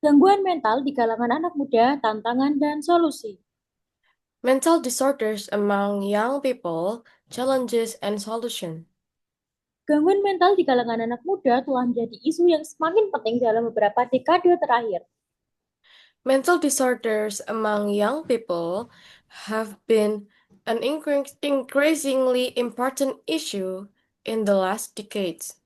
Gangguan mental di kalangan anak muda, tantangan dan solusi. Mental disorders among young people, challenges and solution. Gangguan mental di kalangan anak muda telah menjadi isu yang semakin penting dalam beberapa dekade terakhir. Mental disorders among young people have been an increasingly important issue in the last decades.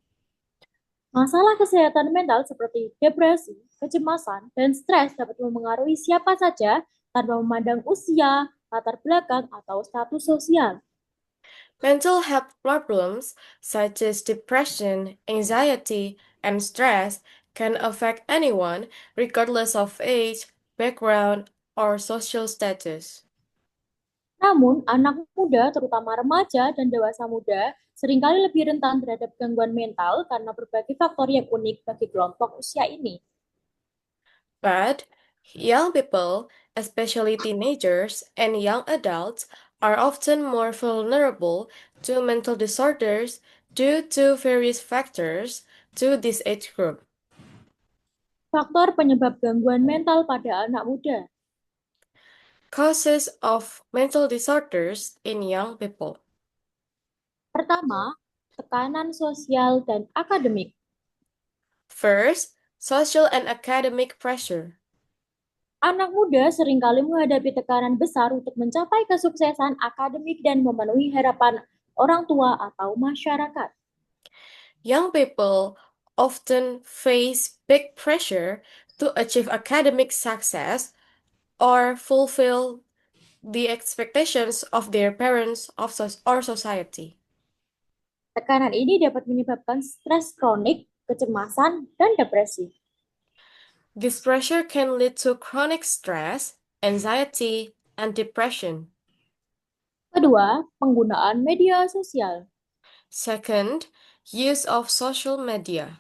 Masalah kesehatan mental seperti depresi, kecemasan, dan stres dapat memengaruhi siapa saja tanpa memandang usia, latar belakang, atau status sosial. Mental health problems such as depression, anxiety, and stress can affect anyone regardless of age, background, or social status. Namun, anak muda, terutama remaja dan dewasa muda, seringkali lebih rentan terhadap gangguan mental karena berbagai faktor yang unik bagi kelompok usia ini. But young people, especially teenagers and young adults, are often more vulnerable to mental disorders due to various factors to this age group. Faktor penyebab gangguan mental pada anak muda. Causes of mental disorders in young people. Pertama, tekanan sosial dan akademik. First, social and academic pressure. Anak muda seringkali menghadapi tekanan besar untuk mencapai kesuksesan akademik dan memenuhi harapan orang tua atau masyarakat. Young people often face big pressure to achieve academic success or fulfill the expectations of their parents or society. Tekanan ini dapat menyebabkan stres kronik, kecemasan, dan depresi. This pressure can lead to chronic stress, anxiety, and depression. Kedua, penggunaan media sosial. Second, use of social media.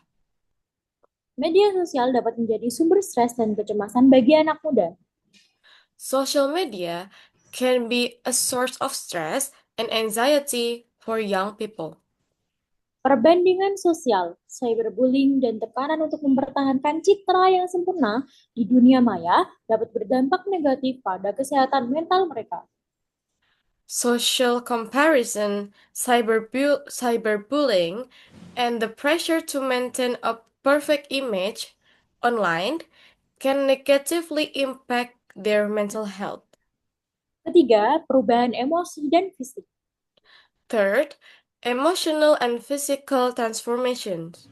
Media sosial dapat menjadi sumber stres dan kecemasan bagi anak muda. Social media can be a source of stress and anxiety for young people. Perbandingan sosial, cyberbullying, dan tekanan untuk mempertahankan citra yang sempurna di dunia maya dapat berdampak negatif pada kesehatan mental mereka. Social comparison, cyberbullying, and the pressure to maintain a perfect image online can negatively impact their mental health. Ketiga, perubahan emosi dan fisik. Third, emotional and physical transformations.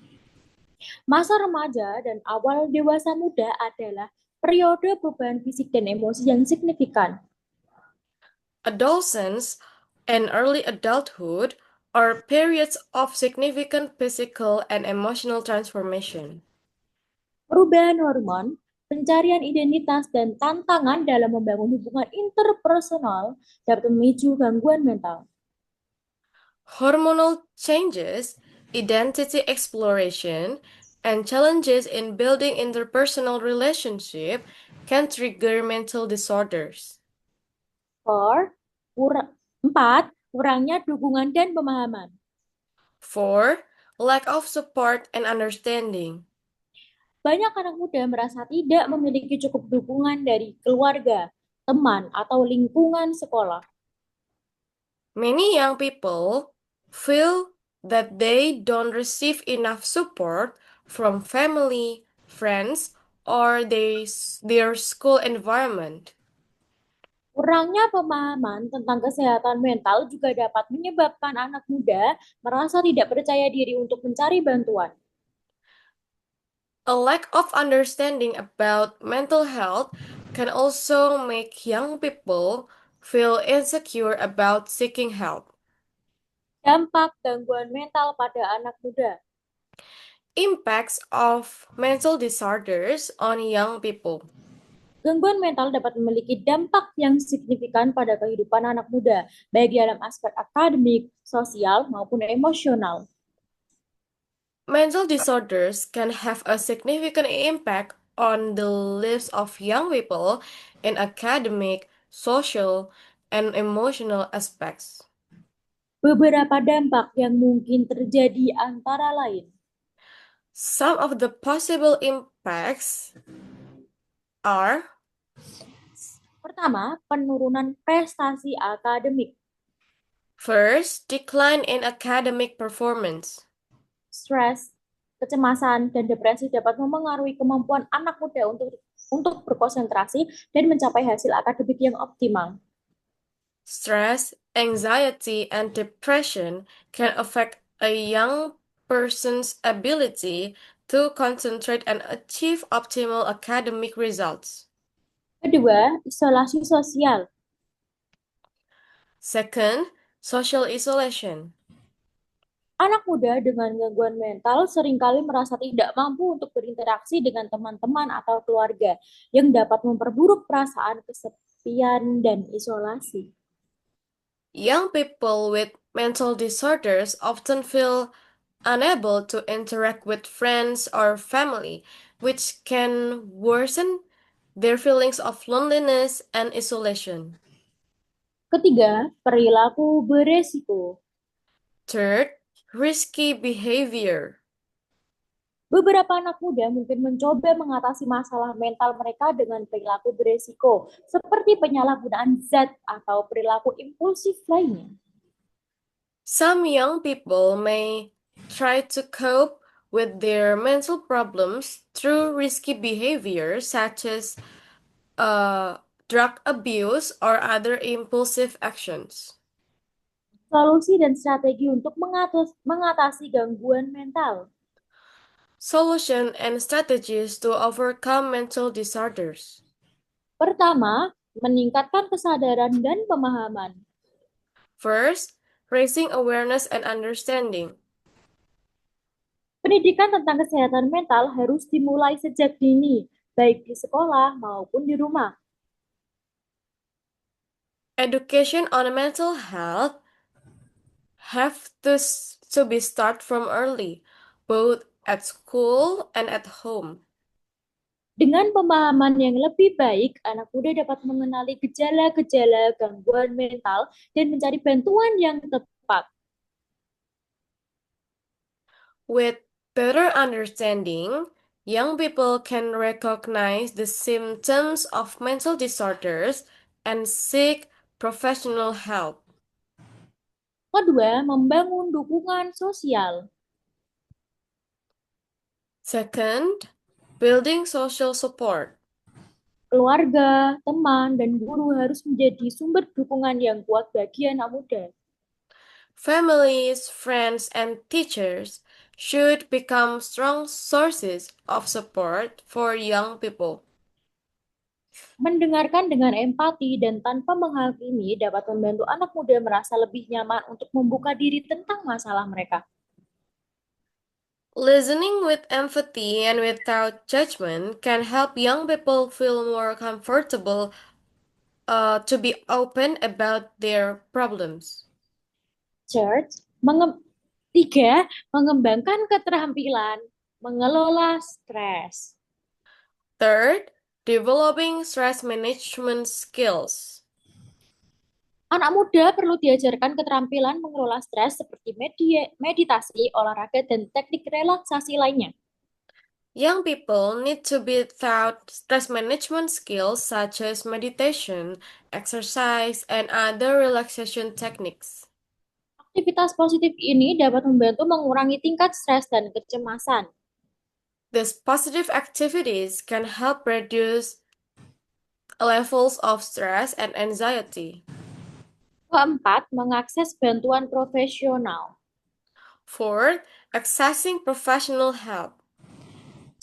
Masa remaja dan awal dewasa muda adalah periode perubahan fisik dan emosi yang signifikan. Adolescence and early adulthood are periods of significant physical and emotional transformation. Perubahan hormon, pencarian identitas, dan tantangan dalam membangun hubungan interpersonal dapat memicu gangguan mental. Hormonal changes, identity exploration, and challenges in building interpersonal relationship can trigger mental disorders. 4, kurangnya dukungan dan pemahaman. 4. Lack of support and understanding. Banyak anak muda merasa tidak memiliki cukup dukungan dari keluarga, teman, atau lingkungan sekolah. Many young people feel that they don't receive enough support from family, friends, or their school environment. Kurangnya pemahaman tentang kesehatan mental juga dapat menyebabkan anak muda merasa tidak percaya diri untuk mencari bantuan. A lack of understanding about mental health can also make young people feel insecure about seeking help. Dampak gangguan mental pada anak muda. Impacts of mental disorders on young people. Gangguan mental dapat memiliki dampak yang signifikan pada kehidupan anak muda, baik dalam aspek akademik, sosial, maupun emosional. Mental disorders can have a significant impact on the lives of young people in academic, social, and emotional aspects. Beberapa dampak yang mungkin terjadi antara lain. Some of the possible impacts are: Pertama, penurunan prestasi akademik, first, decline in academic performance. stres, kecemasan, dan depresi dapat memengaruhi kemampuan anak muda untuk berkonsentrasi dan mencapai hasil akademik yang optimal. Stress, anxiety, and depression can affect a young person's ability to concentrate and achieve optimal academic results. Kedua, isolasi sosial. Second, social isolation. Anak muda dengan gangguan mental seringkali merasa tidak mampu untuk berinteraksi dengan teman-teman atau keluarga, yang dapat memperburuk perasaan kesepian dan isolasi. Young people with mental disorders often feel unable to interact with friends or family, which can worsen their feelings of loneliness and isolation. Ketiga, perilaku beresiko. Third, risky behavior. Beberapa anak muda mungkin mencoba mengatasi masalah mental mereka dengan perilaku beresiko, seperti penyalahgunaan zat atau perilaku impulsif lainnya. Some young people may try to cope with their mental problems through risky behavior, such as uh, drug abuse or other impulsive actions. Solusi dan strategi untuk mengatasi gangguan mental. Solution and strategies to overcome mental disorders. Pertama, meningkatkan kesadaran dan pemahaman. First, raising awareness and understanding. Pendidikan tentang kesehatan mental harus dimulai sejak dini, baik di sekolah maupun di rumah. Education on mental health have to be start from early, both at school and at home. Dengan pemahaman yang lebih baik, anak muda dapat mengenali gejala-gejala gangguan mental dan mencari bantuan yang tepat. With better understanding, young people can recognize the symptoms of mental disorders and seek professional help. Kedua, membangun dukungan sosial. Second, building social support. Keluarga, teman, dan guru harus menjadi sumber dukungan yang kuat bagi anak muda. Families, friends, and teachers should become strong sources of support for young people. Mendengarkan dengan empati dan tanpa menghakimi dapat membantu anak muda merasa lebih nyaman untuk membuka diri tentang masalah mereka. Listening with empathy and without judgment can help young people feel more comfortable to be open about their problems. Church, tiga, mengembangkan keterampilan mengelola stres. Third, developing stress management skills. Anak muda perlu diajarkan keterampilan mengelola stres seperti meditasi, olahraga, dan teknik relaksasi lainnya. Young people need to be taught stress management skills such as meditation, exercise, and other relaxation techniques. Aktivitas positif ini dapat membantu mengurangi tingkat stres dan kecemasan. These positive activities can help reduce levels of stress and anxiety. Keempat, mengakses bantuan profesional. Fourth, accessing professional help.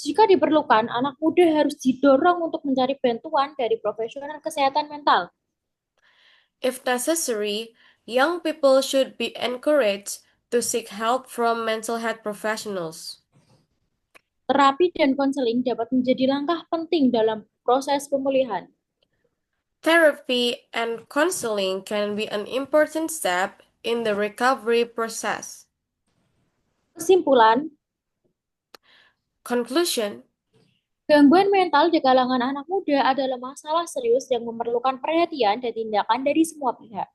Jika diperlukan, anak muda harus didorong untuk mencari bantuan dari profesional kesehatan mental. If necessary, young people should be encouraged to seek help from mental health professionals. Terapi dan konseling dapat menjadi langkah penting dalam proses pemulihan. Therapy and counseling can be an important step in the recovery process. Kesimpulan, Conclusion: gangguan mental di kalangan anak muda adalah masalah serius yang memerlukan perhatian dan tindakan dari semua pihak.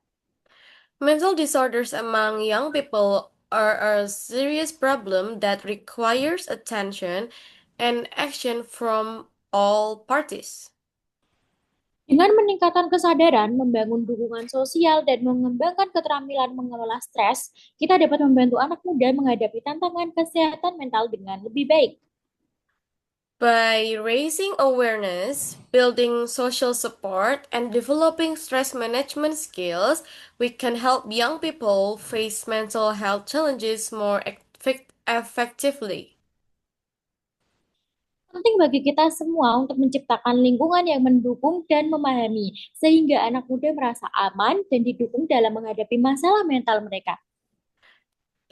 mental disorders among young people are a serious problem that requires attention and action from all parties. Dengan meningkatkan kesadaran, membangun dukungan sosial, dan mengembangkan keterampilan mengelola stres, kita dapat membantu anak muda menghadapi tantangan kesehatan mental dengan lebih baik. By raising awareness, building social support, and developing stress management skills, we can help young people face mental health challenges more effectively. Penting bagi kita semua untuk menciptakan lingkungan yang mendukung dan memahami, sehingga anak muda merasa aman dan didukung dalam menghadapi masalah mental mereka.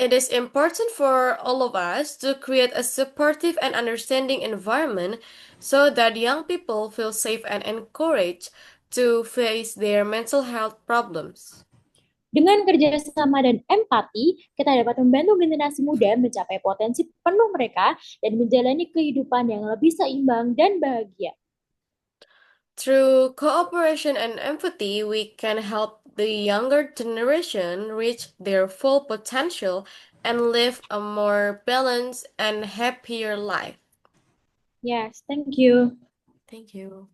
It is important for all of us to create a supportive and understanding environment so that young people feel safe and encouraged to face their mental health problems. Dengan kerjasama dan empati, kita dapat membantu generasi muda mencapai potensi penuh mereka dan menjalani kehidupan yang lebih seimbang dan bahagia. Through cooperation and empathy, we can help the younger generation reach their full potential and live a more balanced and happier life. Yes, thank you. Thank you.